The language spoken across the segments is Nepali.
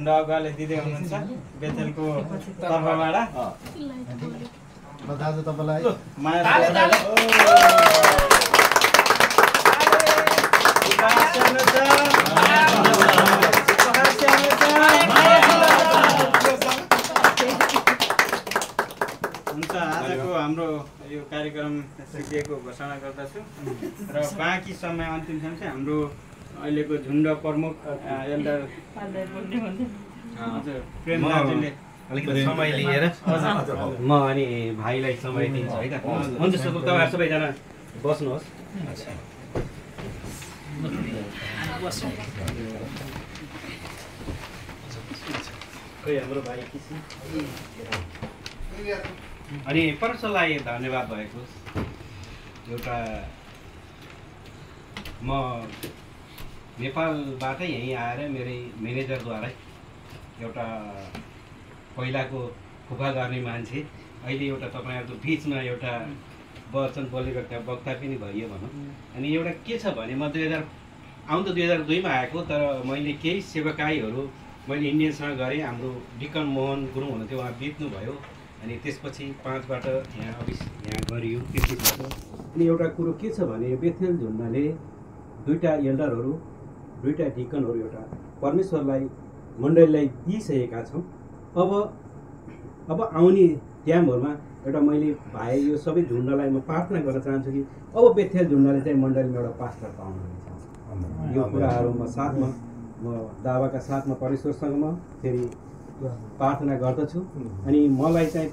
झुन्ड अगुवाले दिँदै हुनुहुन्छ बेथेलको तर्फबाट ल दाजु तपाईलाई हुन्छ आजको हाम्रो यो कार्यक्रम सकिएको घोषणा गर्दछु र बाँकी समय अन्तिम समय चाहिँ हाम्रो अहिलेको झुन्ड प्रमुख एल्डर प्रेम दाजुले अलिकति समय लिएर म अनि भाइलाई समय दिन्छु है त हुन्छ तपाईहरु सबैजना बस्नुहोस् खोइ हाम्रो भाइ किसिम अनि परसलाई धन्यवाद भएको एउटा म नेपालबाटै यहीँ आएर मेरै म्यानेजरद्वारा एउटा पहिलाको फुफा गर्ने मान्छे अहिले एउटा तपाईँहरूको बिचमा एउटा वचन बोलेको वक्ता पनि भइयो भनौँ। अनि एउटा के छ भने म 2002मा आएको तर मैले केही सेवाकाईहरू मैले इन्डियनसँग गरेँ। हाम्रो डिकन मोहन गुरुङ हुनुहुन्थ्यो, उहाँ बित्नुभयो। अनि त्यसपछि 5बाट यहाँ गरियो त्यसपछि। अनि एउटा कुरो के छ भने बेथेल झुन्डले दुईटा एल्डरहरू दुईटा डिकनहरू एउटा परमेश्वरलाई मण्डलीलाई दिइसकेका छौँ। अब आउने टाइमहरूमा एउटा मैले भाइ यो सबै झुन्डलाई म प्रार्थना गर्न चाहन्छु कि अब बेथेल झुन्डले चाहिँ मण्डलीमा एउटा पास्टर पाउनुहुनेछ। यो कुराहरू म साथमा म दावाका साथमा परमेश्वरसँग म फेरि प्रार्थना गर्दछु। अनि मलाई चाहिँ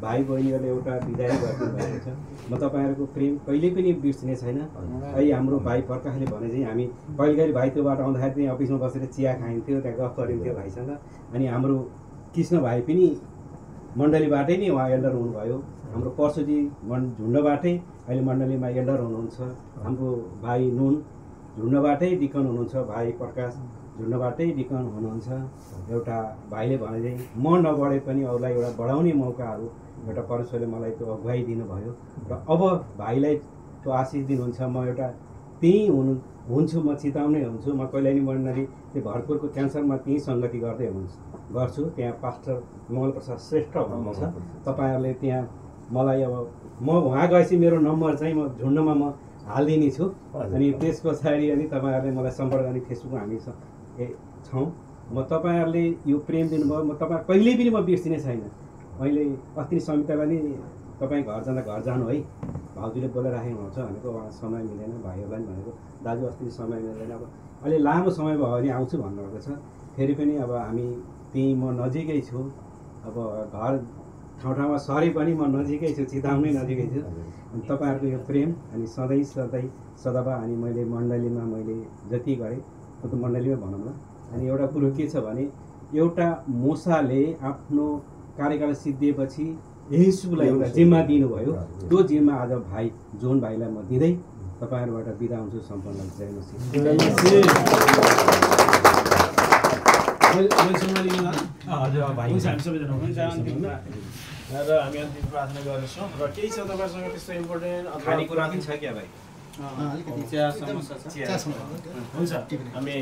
भाइ बहिनीहरूले एउटा विदाय गर्नुभएको छ। म तपाईँहरूको प्रेम कहिले पनि बिर्सिने छैन। अहिले हाम्रो भाइ पर्खाले भने चाहिँ हामी कहिले भाइ त्योबाट आउँदाखेरि चाहिँ अफिसमा बसेर चिया खाइन्थ्यो, त्यहाँ गफ गरिन्थ्यो भाइसँग। अनि हाम्रो कृष्ण भाइ पनि मण्डलीबाटै नै उहाँ एल्डर हुनुभयो। हाम्रो परशुजी झुन्डबाटै अहिले मण्डलीमा एल्डर हुनुहुन्छ। हाम्रो भाइ नुन झुन्डबाटै डिकन हुनुहुन्छ, भाइ प्रकाश झुन्डबाटै डिकन हुनुहुन्छ। एउटा भाइले भने चाहिँ म नबढे पनि अरूलाई एउटा बढाउने मौकाहरू एउटा परमेश्वरले मलाई त्यो अगुवाई दिनुभयो र अब भाइलाई त्यो आशिष दिनुहुन्छ। म एउटा त्यहीँ हुन्छु, म चिताउनै हुन्छु। म कहिले नि मण्डली त्यो भरतपुरको क्यान्सरमा त्यहीँ सङ्गति गर्दै गर्छु। त्यहाँ पास्टर मङ्गलप्रसाद श्रेष्ठ हुनुहुन्छ। तपाईँहरूले त्यहाँ मलाई अब म उहाँ गएपछि मेरो नम्बर चाहिँ म झुन्डमा म हालिदिने छु। अनि त्यस पछाडि अनि तपाईँहरूले मलाई सम्पर्क गर्ने फेसबुकमा हामी छौँ। म तपाईँहरूले यो प्रेम दिनुभयो, म तपाईँ कहिल्यै पनि म बिर्सिने छैन। मैले अस्ति समितालाई नि तपाईँ घर जाँदा घर जानु है भाउजूले बोलाइराखेको हुन्छ भनेको, उहाँ समय मिलेन। भाइहरूलाई पनि भनेको दाजु अस्ति समय मिल्दैन, अब अहिले लामो समय भयो भने आउँछु भन्नुभएको छ। फेरि पनि अब हामी त्यहीँ म नजिकै छु। अब घर ठाउँ सरे पनि म नजिकै छु, चिताउनै नजिकै छु। अनि तपाईँहरूको यो प्रेम अनि सधैँ सदाबा अनि मैले मण्डलीमा मैले जति गरेँ त्यो मण्डलीमा भनौँ न। अनि एउटा कुरो के छ भने एउटा मोसाले आफ्नो कार्यकाल सिद्धिएपछि येशूलाई एउटा जिम्मा दिनुभयो। त्यो जिम्मा आज भाइ जोन भाइलाई म दिँदै तपाईँहरूबाट बिदा हुन्छु। सम्पन्न जय मसीह। हजुर भाइ हुन्छ, हामी सबैजना हुन्छ अन्तिममा र हामी अन्तिम प्रार्थना गर्छौँ। र केही छ तपाईँसँग त्यस्तो इम्पोर्टेन्ट खानेकुरा पनि छ क्या भाइ? चिया समस्या छ। हुन्छ हामी